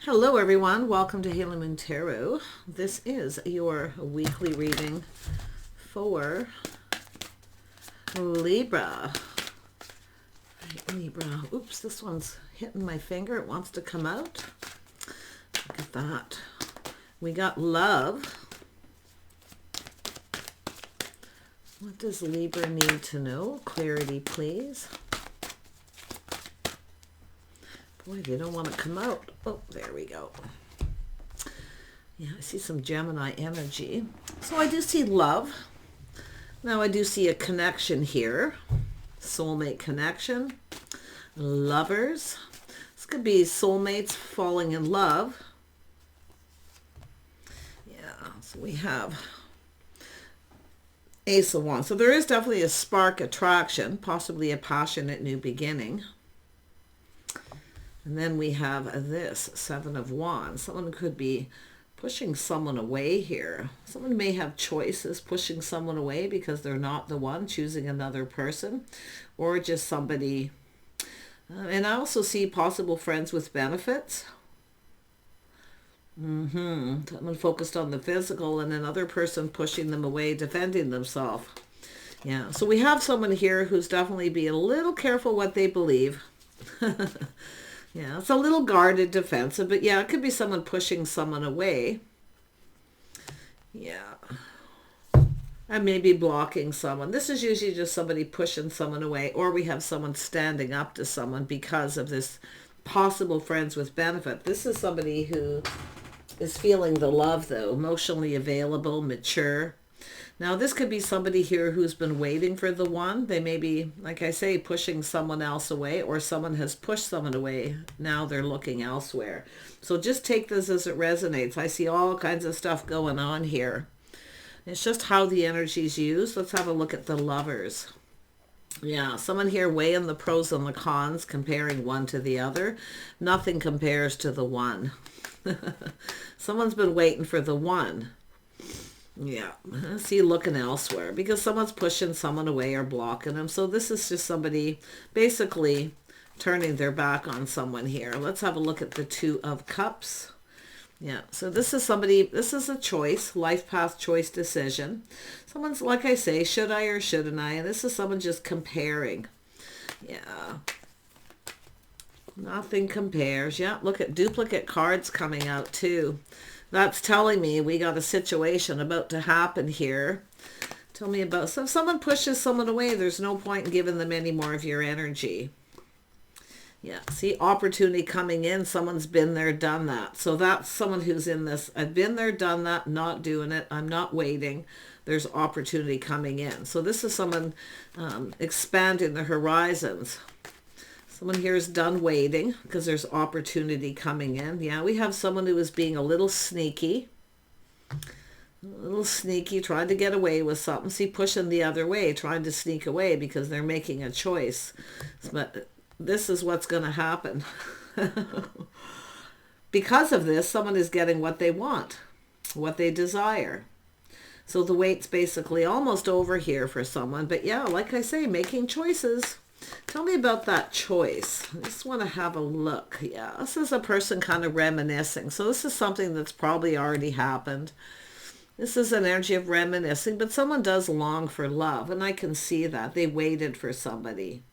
Hello everyone, welcome to Halo Moon Tarot. This is your weekly reading for Libra. Libra. Oops, this one's hitting my finger. It wants to come out. Look at that. We got love. What does Libra need to know? Clarity, please. Boy, they don't want to come out. Oh, there we go. Yeah, I see some Gemini energy. So I do see love. Now I do see a connection here. Soulmate connection. Lovers. This could be soulmates falling in love. Yeah, so we have Ace of Wands. So there is definitely a spark attraction, possibly a passionate new beginning. And then we have this, Seven of Wands. Someone could be pushing someone away here. Someone may have choices, pushing someone away because they're not the one, choosing another person, or just somebody. And I also see possible friends with benefits. Someone focused on the physical and another person pushing them away, defending themselves. Yeah, so we have someone here who's definitely being a little careful what they believe. Yeah, it's a little guarded, defensive, but yeah, it could be someone pushing someone away. Yeah. And maybe blocking someone. This is usually just somebody pushing someone away, or we have someone standing up to someone because of this possible friends with benefit. This is somebody who is feeling the love, though, emotionally available, mature. Now, this could be somebody here who's been waiting for the one. They may be, like I say, pushing someone else away, or someone has pushed someone away. Now they're looking elsewhere. So just take this as it resonates. I see all kinds of stuff going on here. It's just how the energy's used. Let's have a look at the lovers. Yeah, someone here weighing the pros and the cons, comparing one to the other. Nothing compares to the one. Someone's been waiting for the one. Yeah, I see looking elsewhere because someone's pushing someone away or blocking them. So this is just somebody basically turning their back on someone here. Let's have a look at the Two of Cups. Yeah, so this is somebody, this is a choice, life path choice decision. Someone's, like I say, should I or shouldn't I? And this is someone just comparing. Yeah. Nothing compares. Yeah, look at duplicate cards coming out too. That's telling me we got a situation about to happen here. Tell me about, so if someone pushes someone away, there's no point in giving them any more of your energy. Yeah, see, opportunity coming in. Someone's been there, done that. So that's someone who's in this, I've been there, done that, not doing it. I'm not waiting. There's opportunity coming in. So this is someone expanding the horizons. Someone here is done waiting because there's opportunity coming in. Yeah, we have someone who is being a little sneaky. Trying to get away with something. See, pushing the other way, trying to sneak away because they're making a choice. But this is what's going to happen. Because of this, someone is getting what they want, what they desire. So the wait's basically almost over here for someone. But yeah, like I say, making choices. Tell me about that choice. I just want to have a look. Yeah, this is a person kind of reminiscing. So this is something that's probably already happened. This is an energy of reminiscing, but someone does long for love, and I can see that. They waited for somebody.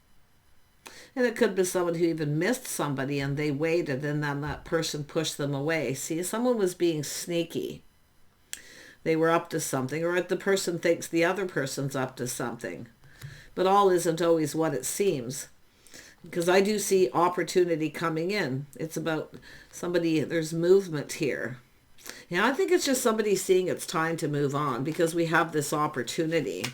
And it could be someone who even missed somebody, and they waited, and then that person pushed them away. See, someone was being sneaky. They were up to something, or the person thinks the other person's up to something. But all isn't always what it seems. Because I do see opportunity coming in. It's about somebody, there's movement here. Yeah, I think it's just somebody seeing it's time to move on because we have this opportunity.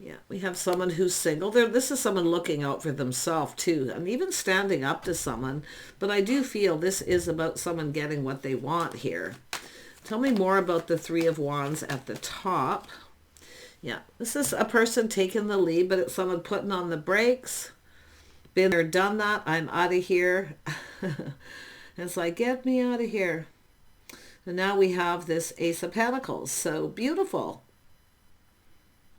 Yeah, we have someone who's single. This is someone looking out for themselves too. And even standing up to someone. But I do feel this is about someone getting what they want here. Tell me more about the Three of Wands at the top. Yeah, this is a person taking the lead, but it's someone putting on the brakes. Been there, done that. I'm out of here. It's like, get me out of here. And now we have this Ace of Pentacles. So beautiful.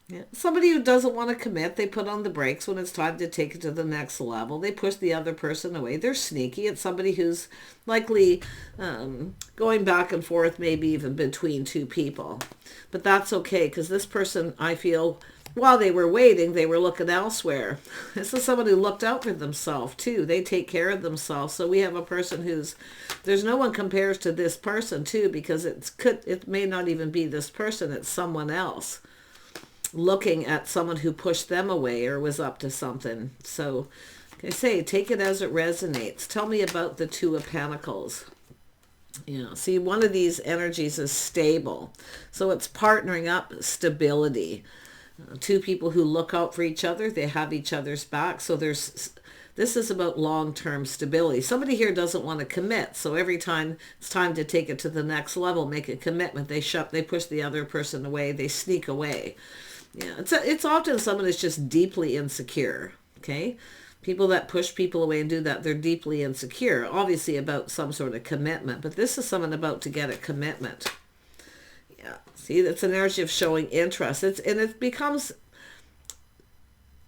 Yeah. Somebody who doesn't want to commit, they put on the brakes when it's time to take it to the next level. They push the other person away. They're sneaky. It's somebody who's likely going back and forth, maybe even between two people. But that's okay, because this person, I feel, while they were waiting, they were looking elsewhere. This is someone who looked out for themselves, too. They take care of themselves. So we have a person who's, there's no one compares to this person, too, because it may not even be this person. It's someone else looking at someone who pushed them away or was up to something. So, like I say, take it as it resonates. Tell me about the Two of Pentacles. Yeah, see, one of these energies is stable. So it's partnering up, stability. Two people who look out for each other, they have each other's back. So this is about long-term stability. Somebody here doesn't want to commit. So every time it's time to take it to the next level, make a commitment, they push the other person away, they sneak away. Yeah, it's often someone that's just deeply insecure, okay? People that push people away and do that, they're deeply insecure, obviously about some sort of commitment. But this is someone about to get a commitment. Yeah, see, that's an energy of showing interest. And it becomes,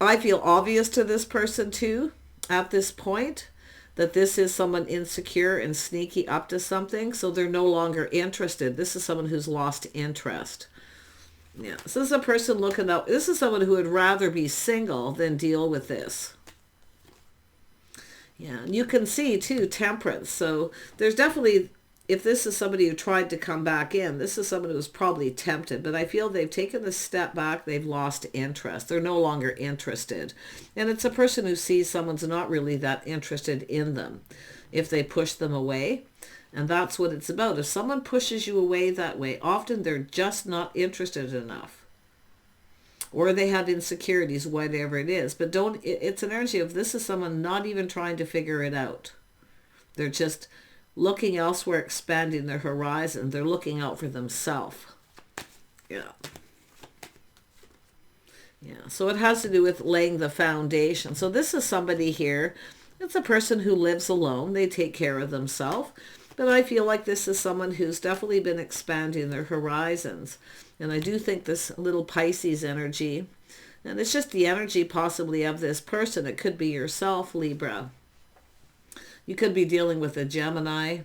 I feel, obvious to this person too, at this point, that this is someone insecure and sneaky up to something. So they're no longer interested. This is someone who's lost interest. Yeah, so this is a person looking out. This is someone who would rather be single than deal with this. Yeah, and you can see, too, temperance. So there's definitely, if this is somebody who tried to come back in, this is someone who was probably tempted. But I feel they've taken a step back. They've lost interest. They're no longer interested. And it's a person who sees someone's not really that interested in them if they push them away. And that's what it's about. If someone pushes you away that way, often they're just not interested enough. Or they have insecurities, whatever it is. But it's an energy of this is someone not even trying to figure it out. They're just looking elsewhere, expanding their horizon. They're looking out for themselves. Yeah. Yeah. So it has to do with laying the foundation. So this is somebody here. It's a person who lives alone. They take care of themselves. But I feel like this is someone who's definitely been expanding their horizons. And I do think this little Pisces energy, and it's just the energy possibly of this person. It could be yourself, Libra. You could be dealing with a Gemini.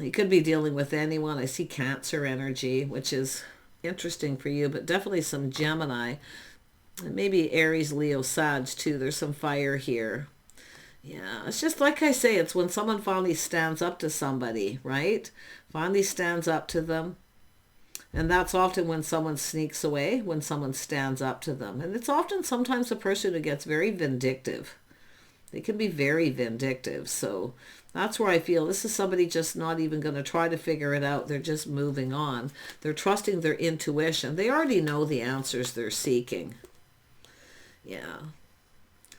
You could be dealing with anyone. I see Cancer energy, which is interesting for you, but definitely some Gemini. And maybe Aries, Leo, Sag too. There's some fire here. Yeah, it's just like I say, it's when someone finally stands up to somebody, right? Finally stands up to them. And that's often when someone sneaks away, when someone stands up to them. And it's often sometimes a person who gets very vindictive. They can be very vindictive. So that's where I feel this is somebody just not even going to try to figure it out. They're just moving on. They're trusting their intuition. They already know the answers they're seeking. Yeah.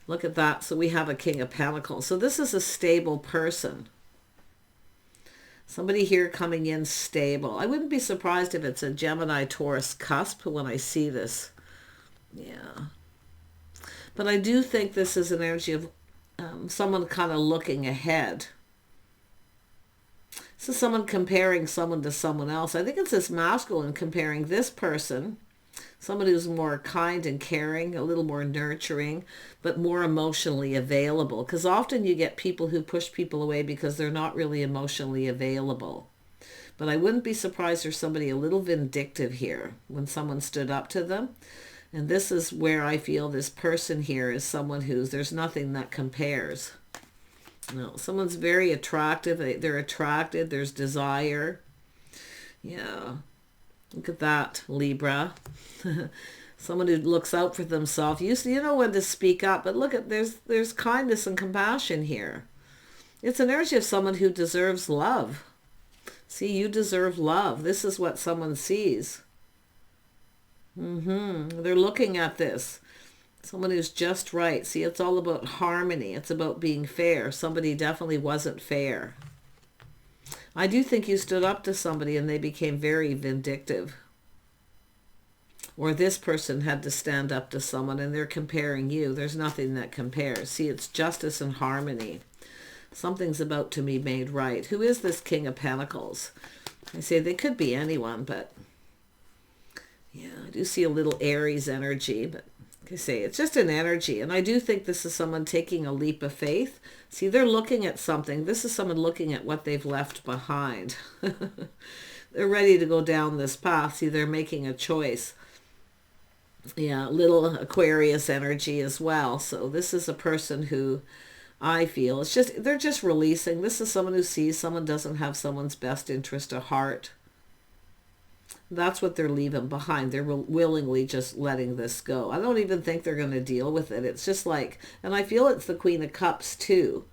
Look at that. So we have a King of Pentacles. So this is a stable person. Somebody here coming in stable. I wouldn't be surprised if it's a Gemini, Taurus cusp when I see this. Yeah. But I do think this is an energy of someone kind of looking ahead. This is someone comparing someone to someone else. I think it's this masculine comparing this person, someone who's more kind and caring, a little more nurturing, but more emotionally available. Because often you get people who push people away because they're not really emotionally available. But I wouldn't be surprised there's somebody a little vindictive here when someone stood up to them. And this is where I feel this person here is someone who's, there's nothing that compares. No, someone's very attractive. They're attracted. There's desire. Yeah. Look at that, Libra. Someone who looks out for themselves. You know when to speak up, but look at, there's kindness and compassion here. It's an energy of someone who deserves love. See, you deserve love. This is what someone sees. They're looking at this. Someone who's just right. See, it's all about harmony. It's about being fair. Somebody definitely wasn't fair. I do think you stood up to somebody and they became very vindictive. Or this person had to stand up to someone and they're comparing you. There's nothing that compares. See, it's justice and harmony. Something's about to be made right. Who is this King of Pentacles? I say they could be anyone, but Yeah, I do see a little Aries energy, but like I say, it's just an energy. And I do think this is someone taking a leap of faith. See, they're looking at something. This is someone looking at what they've left behind. They're ready to go down this path. See, they're making a choice. Yeah, little Aquarius energy as well. So this is a person who I feel it's just, they're just releasing. This is someone who sees someone doesn't have someone's best interest at heart. That's what they're leaving behind. They're willingly just letting this go. I don't even think they're going to deal with it. It's just like, and I feel it's the Queen of Cups too.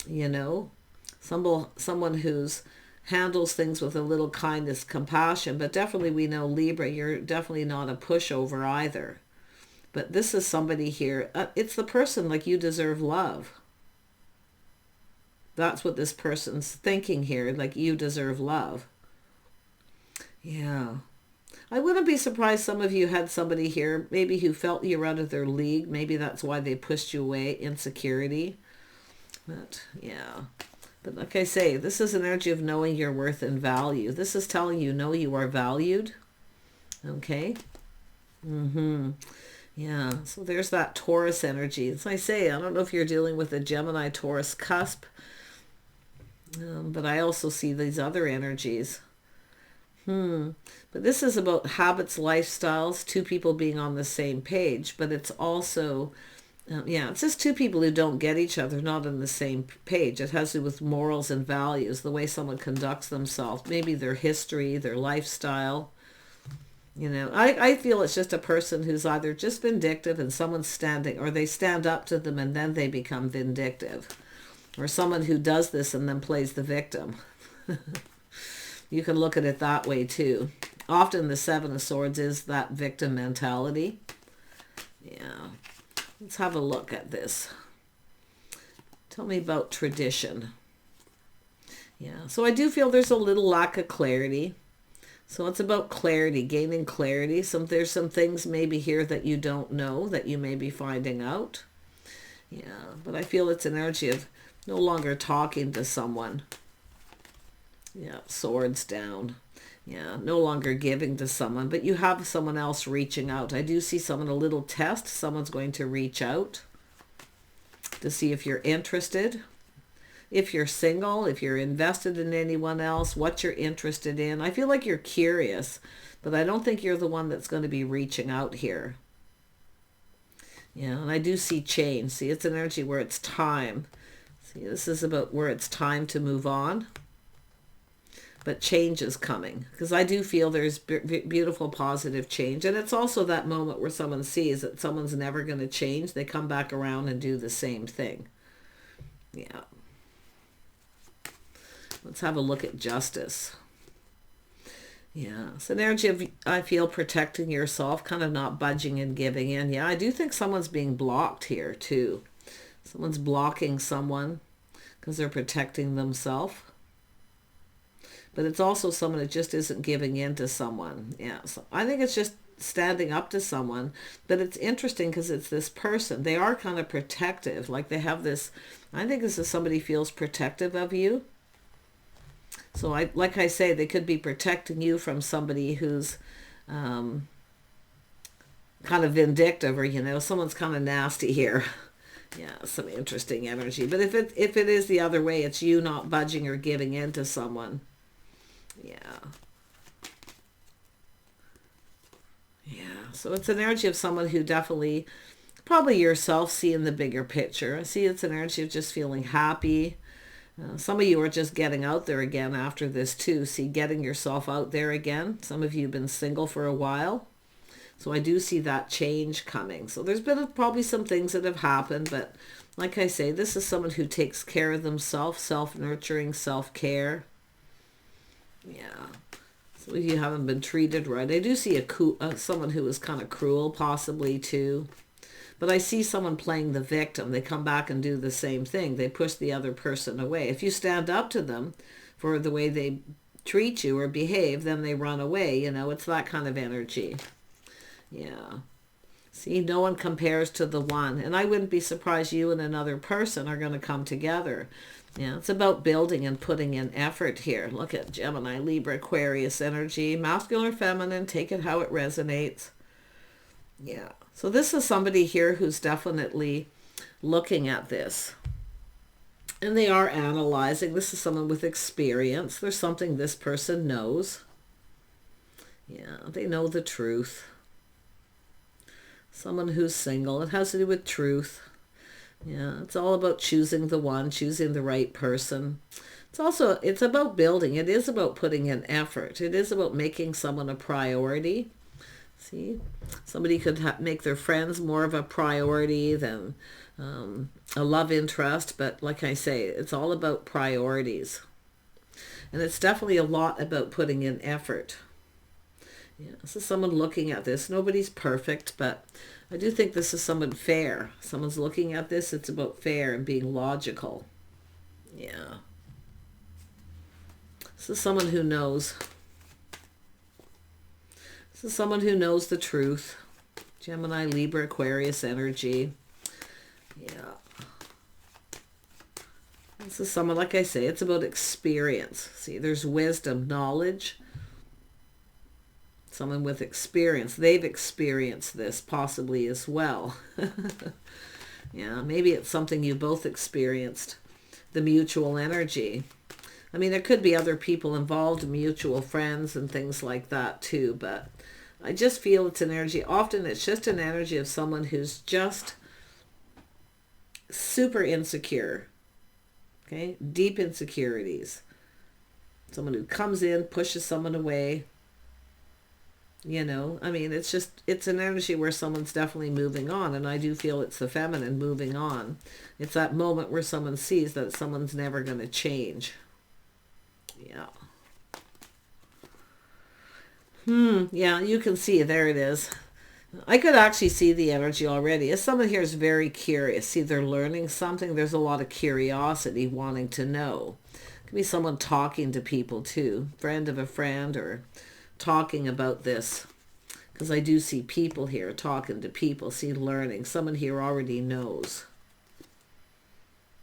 You know, someone who's handles things with a little kindness, compassion. But definitely we know, Libra, you're definitely not a pushover either. But this is somebody here. It's the person, like, you deserve love. That's what this person's thinking here. Like, you deserve love. Yeah. I wouldn't be surprised some of you had somebody here maybe who felt you're out of their league. Maybe that's why they pushed you away. Insecurity. But yeah. But like I say, this is an energy of knowing your worth and value. This is telling you, know you are valued. Okay. Yeah. So there's that Taurus energy. As I say, I don't know if you're dealing with a Gemini Taurus cusp. But I also see these other energies. But this is about habits, lifestyles, two people being on the same page. But it's also, it's just two people who don't get each other, not on the same page. It has to do with morals and values, the way someone conducts themselves, maybe their history, their lifestyle. You know, I feel it's just a person who's either just vindictive and someone's standing, or they stand up to them and then they become vindictive. Or someone who does this and then plays the victim. You can look at it that way too. Often the Seven of Swords is that victim mentality. Yeah. Let's have a look at this. Tell me about tradition. Yeah. So I do feel there's a little lack of clarity. So it's about clarity, gaining clarity. There's some things maybe here that you don't know that you may be finding out. Yeah. But I feel it's an energy of no longer talking to someone. Yeah, swords down. Yeah, no longer giving to someone, but you have someone else reaching out. I do see someone, a little test. Someone's going to reach out to see if you're interested. If you're single, if you're invested in anyone else, what you're interested in. I feel like you're curious, but I don't think you're the one that's going to be reaching out here. Yeah, and I do see change. See, it's an energy where it's time. See, this is about where it's time to move on. But change is coming, because I do feel there's beautiful, positive change. And it's also that moment where someone sees that someone's never going to change. They come back around and do the same thing. Yeah. Let's have a look at justice. Yeah. It's an energy of, I feel, protecting yourself, kind of not budging and giving in. Yeah, I do think someone's being blocked here too. Someone's blocking someone because they're protecting themselves. But it's also someone that just isn't giving in to someone. Yeah, so I think it's just standing up to someone. But it's interesting because it's this person. They are kind of protective. Like they have this, I think this is somebody feels protective of you. So like I say, they could be protecting you from somebody who's kind of vindictive, or, you know, someone's kind of nasty here. Yeah, some interesting energy. But if it is the other way, it's you not budging or giving in to someone. Yeah. Yeah. So it's an energy of someone who definitely, probably yourself, seeing the bigger picture. I see it's an energy of just feeling happy. Some of you are just getting out there again after this too. See, getting yourself out there again. Some of you have been single for a while. So I do see that change coming. So there's been probably some things that have happened. But like I say, this is someone who takes care of themselves, self-nurturing, self-care. Yeah. So you haven't been treated right. I do see someone who is kind of cruel, possibly too. But I see someone playing the victim. They come back and do the same thing. They push the other person away. If you stand up to them for the way they treat you or behave, then they run away. You know, it's that kind of energy. Yeah. See, no one compares to the one. And I wouldn't be surprised you and another person are going to come together. Yeah, it's about building and putting in effort here. Look at Gemini, Libra, Aquarius energy. Masculine or feminine, take it how it resonates. Yeah, so this is somebody here who's definitely looking at this. And they are analyzing. This is someone with experience. There's something this person knows. Yeah, they know the truth. Someone who's single. It has to do with truth. Yeah, it's all about choosing the one, choosing the right person. It's about building. It is about putting in effort. It is about making someone a priority. See, somebody could make their friends more of a priority than a love interest. But like I say, it's all about priorities. And it's definitely a lot about putting in effort. Yeah, this is someone looking at this. Nobody's perfect, but I do think this is someone fair. Someone's looking at this. It's about fair and being logical. Yeah. This is someone who knows. This is someone who knows the truth. Gemini, Libra, Aquarius energy. Yeah. This is someone, like I say, it's about experience. See, there's wisdom, knowledge. Someone with experience. They've experienced this possibly as well. Yeah, maybe it's something you both experienced. The mutual energy. I mean, there could be other people involved, mutual friends and things like that too, but I just feel it's an energy. Often it's just an energy of someone who's just super insecure. Okay? Deep insecurities. Someone who comes in, pushes someone away. You know, I mean, it's an energy where someone's definitely moving on. And I do feel it's the feminine moving on. It's that moment where someone sees that someone's never going to change. Yeah. Yeah, you can see. There it is. I could actually see the energy already. As someone here is very curious. See, they're learning something. There's a lot of curiosity, wanting to know. It could be someone talking to people too. Friend of a friend or talking about this, because I do see people here talking to people, see learning. Someone here already knows.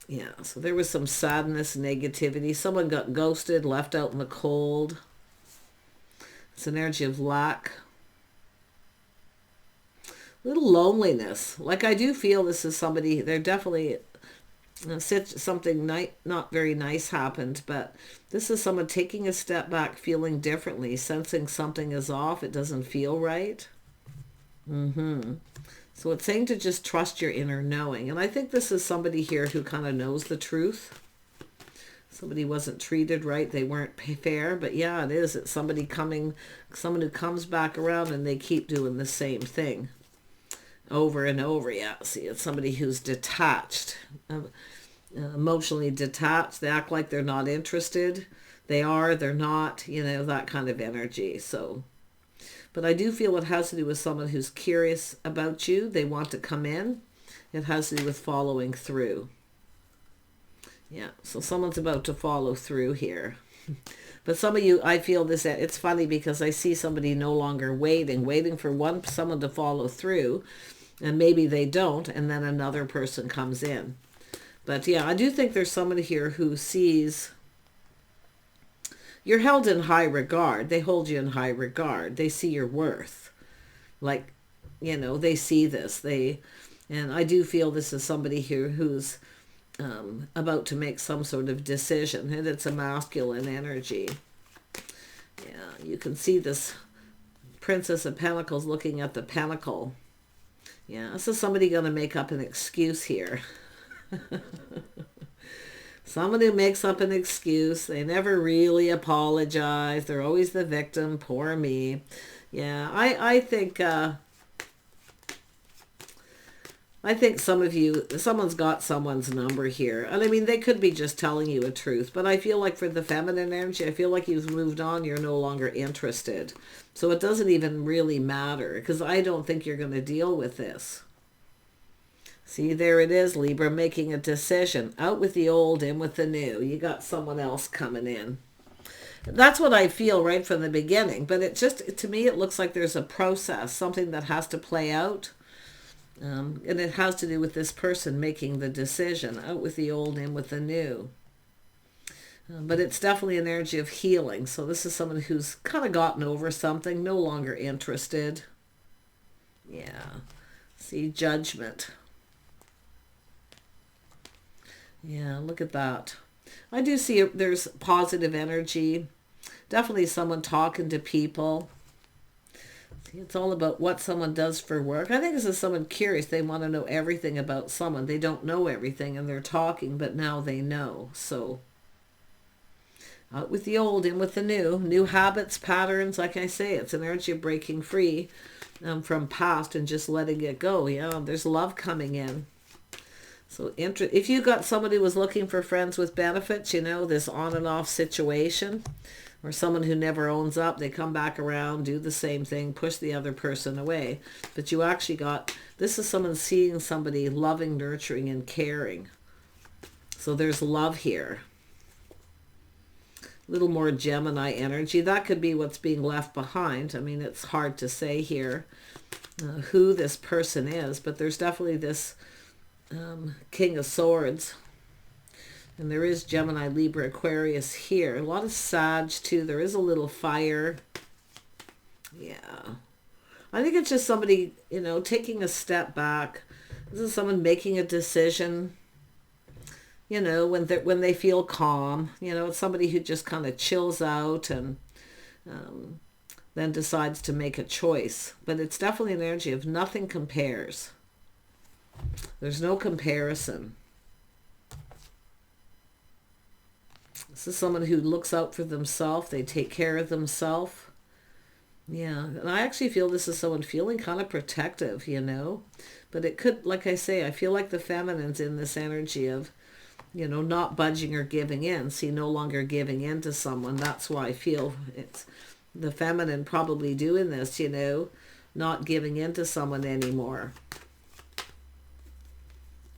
Yeah, so there was some sadness, negativity. Someone got ghosted, left out in the cold. It's an energy of lack. Little loneliness. Like I do feel this is somebody, they're definitely something not very nice happened, but this is someone taking a step back, feeling differently, sensing something is off. It doesn't feel right. So it's saying to just trust your inner knowing. And I think this is somebody here who kind of knows the truth. Somebody wasn't treated right. They weren't fair. But yeah, it is. It's someone who comes back around and they keep doing the same thing over and over. Yeah, see, it's somebody who's detached, emotionally detached. They act like they're not interested. They are, they're not, you know, that kind of energy. So, but I do feel it has to do with someone who's curious about you. They want to come in. It has to do with following through. Yeah, so someone's about to follow through here. But some of you, I feel this, it's funny because I see somebody no longer waiting for someone to follow through. And maybe they don't, and then another person comes in. But yeah, I do think there's someone here who sees you're held in high regard. They hold you in high regard. They see your worth. Like, you know, they see this. And I do feel this is somebody here who's about to make some sort of decision. And it's a masculine energy. Yeah, you can see this Princess of Pentacles looking at the pentacle. Yeah, this is somebody going to make up an excuse here. Someone who makes up an excuse. They never really apologize. They're always the victim. Poor me. Yeah, I think some of you, someone's got someone's number here. And I mean, they could be just telling you a truth. But I feel like for the feminine energy, I feel like you've moved on. You're no longer interested. So it doesn't even really matter. Because I don't think you're going to deal with this. See, there it is, Libra, making a decision. Out with the old, in with the new. You got someone else coming in. That's what I feel right from the beginning. But it just, to me, it looks like there's a process. Something that has to play out. And it has to do with this person making the decision, out with the old, in with the new. But it's definitely an energy of healing. So this is someone who's kind of gotten over something, no longer interested. Yeah. See, Judgment. Yeah, look at that. I do see there's positive energy. Definitely someone talking to people. See, it's all about what someone does for work. I think this is someone curious. They want to know everything about someone. They don't know everything and they're talking, but now they know. So out with the old, in with the new. New habits, patterns. Like I say, it's an energy of breaking free from past and just letting it go. Yeah, there's love coming in. So if you got somebody who was looking for friends with benefits, you know, this on and off situation, or someone who never owns up, they come back around, do the same thing, push the other person away. But you actually got, this is someone seeing somebody loving, nurturing, and caring. So there's love here. A little more Gemini energy. That could be what's being left behind. I mean, it's hard to say here who this person is, but there's definitely this King of Swords. And there is Gemini, Libra, Aquarius here. A lot of Sag too. There is a little fire. Yeah. I think it's just somebody, you know, taking a step back. This is someone making a decision. You know, when they feel calm. You know, it's somebody who just kind of chills out and then decides to make a choice. But it's definitely an energy of nothing compares. There's no comparison. This is someone who looks out for themselves. They take care of themselves. Yeah, and I actually feel this is someone feeling kind of protective, you know. But it could, like I say, I feel like the feminine's in this energy of, you know, not budging or giving in. See, no longer giving in to someone. That's why I feel it's the feminine probably doing this, you know, not giving in to someone anymore.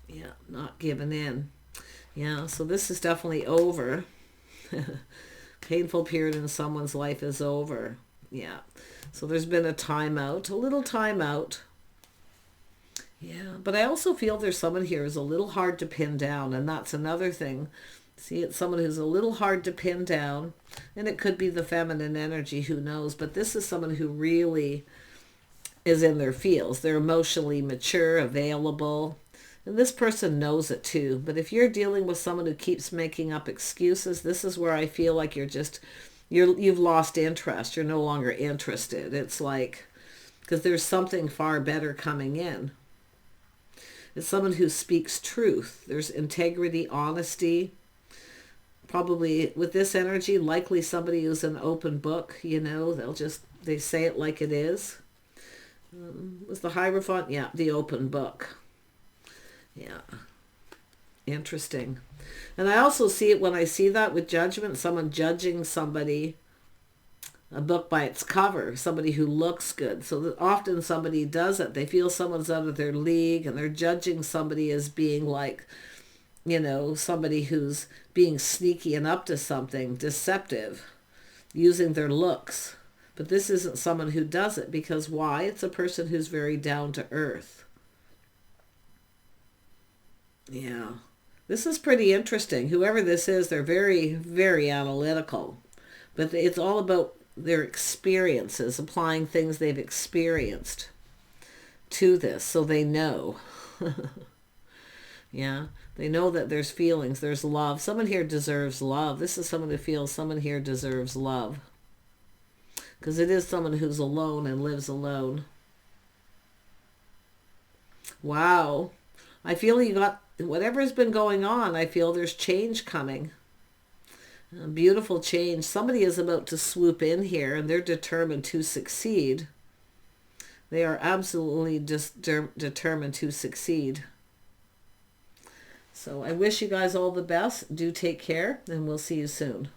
Yeah, not giving in. Yeah, so this is definitely over. Painful period in someone's life is over. Yeah, so there's been a timeout, a little timeout. Yeah, but I also feel there's someone here who's a little hard to pin down, and that's another thing. See, it's someone who's a little hard to pin down, and it could be the feminine energy, who knows, but this is someone who really is in their feels. They're emotionally mature, available, and this person knows it too. But if you're dealing with someone who keeps making up excuses, this is where I feel like you've lost interest. You're no longer interested. It's like, because there's something far better coming in. It's someone who speaks truth. There's integrity, honesty. Probably with this energy, likely somebody who's an open book, you know, they say it like it is. Was the Hierophant? Yeah, the open book. Yeah. Interesting. And I also see it when I see that with Judgment, someone judging somebody, a book by its cover, somebody who looks good. So often somebody does it. They feel someone's out of their league and they're judging somebody as being like, you know, somebody who's being sneaky and up to something, deceptive, using their looks. But this isn't someone who does it, because why? It's a person who's very down to earth. Yeah. This is pretty interesting. Whoever this is, they're very, very analytical. But it's all about their experiences, applying things they've experienced to this, so they know. Yeah, they know that there's feelings, there's love. Someone here deserves love. This is someone who feels someone here deserves love. Because it is someone who's alone and lives alone. Wow. I feel you got, whatever's been going on, I feel there's change coming. A beautiful change. Somebody is about to swoop in here and they're determined to succeed. They are absolutely just determined to succeed. So I wish you guys all the best. Do take care, and we'll see you soon.